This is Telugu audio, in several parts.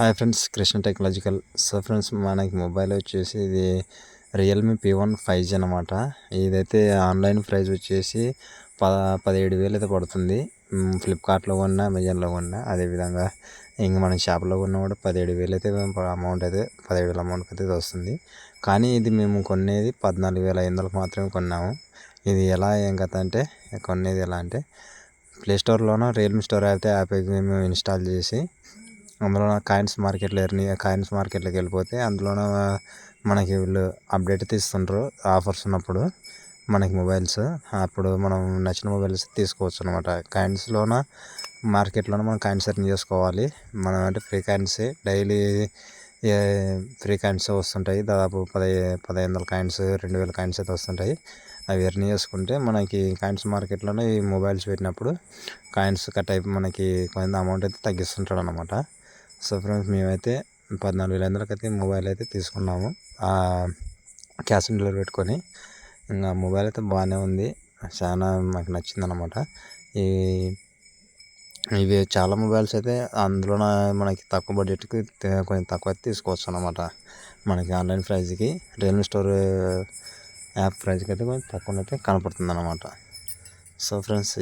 Hi friends, Krishna technological. So friends, మనకి మొబైల్ వచ్చేసి ఇది రియల్మీ P1 5G అనమాట. ఇదైతే ఆన్లైన్ ప్రైస్ వచ్చేసి 17,000 అయితే పడుతుంది. ఫ్లిప్కార్ట్లో కొన్నా, అమెజాన్లో కొన్నా, అదేవిధంగా ఇంక మన షాప్లో కొన్నా కూడా 17,000 అయితే అమౌంట్ అయితే 17,000 అమౌంట్ అయితే వస్తుంది. కానీ ఇది మేము కొనేది 14,500 మాత్రమే కొన్నాము. ఇది ఎలా ఏం కథ అంటే, కొనేది ఎలా అంటే ప్లేస్టోర్లోనో రియల్మీ స్టోర్ అయితే యాప్ మేము ఇన్స్టాల్ చేసి అందులో కాయిన్స్ మార్కెట్లోకి వెళ్ళిపోతే అందులోన మనకి వీళ్ళు అప్డేట్ తీస్తుంటారు. ఆఫర్స్ ఉన్నప్పుడు మనకి మొబైల్స్ అప్పుడు మనం నచ్చిన మొబైల్స్ తీసుకోవచ్చు అనమాట. కాయిన్స్లోన మార్కెట్లోన మనం కాయిన్స్ ఎర్న్ చేసుకోవాలి. మనం అంటే free coins daily free coins వస్తుంటాయి. దాదాపు 1,500 కాయిన్స్, 2,000 కాయిన్స్ అయితే వస్తుంటాయి. అవి ఎర్న్ చేసుకుంటే మనకి కాయిన్స్ మార్కెట్లోనే ఈ మొబైల్స్ పెట్టినప్పుడు కాయిన్స్ కట్ అయిపోయి మనకి కొంత అమౌంట్ అయితే తగ్గిస్తుంటాడు అనమాట. సో ఫ్రెండ్స్, మేమైతే 14,500కి అయితే మొబైల్ అయితే తీసుకున్నాము, క్యాష్ ఆన్ డెలివరీ పెట్టుకొని. ఇంకా మొబైల్ అయితే బాగానే ఉంది, చాలా మాకు నచ్చింది అనమాట. ఇవి చాలా మొబైల్స్ అయితే అందులో మనకి తక్కువ బడ్జెట్కి కొంచెం తక్కువ అయితే తీసుకోవచ్చు అనమాట. మనకి ఆన్లైన్ ప్రైస్కి రియల్మీ స్టోర్ యాప్ ప్రైస్కి అయితే కొంచెం తక్కువ అయితే కనపడుతుంది అనమాట. సో ఫ్రెండ్స్,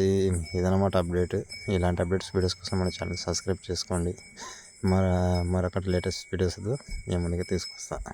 ఇదనమాట అప్డేట్. ఇలాంటి అప్డేట్స్ వీడియోస్ కోసం మన ఛానల్ సబ్స్క్రైబ్ చేసుకోండి. మరొకటి లేటెస్ట్ వీడియోస్ మేము ముందుగా తీసుకొస్తాను.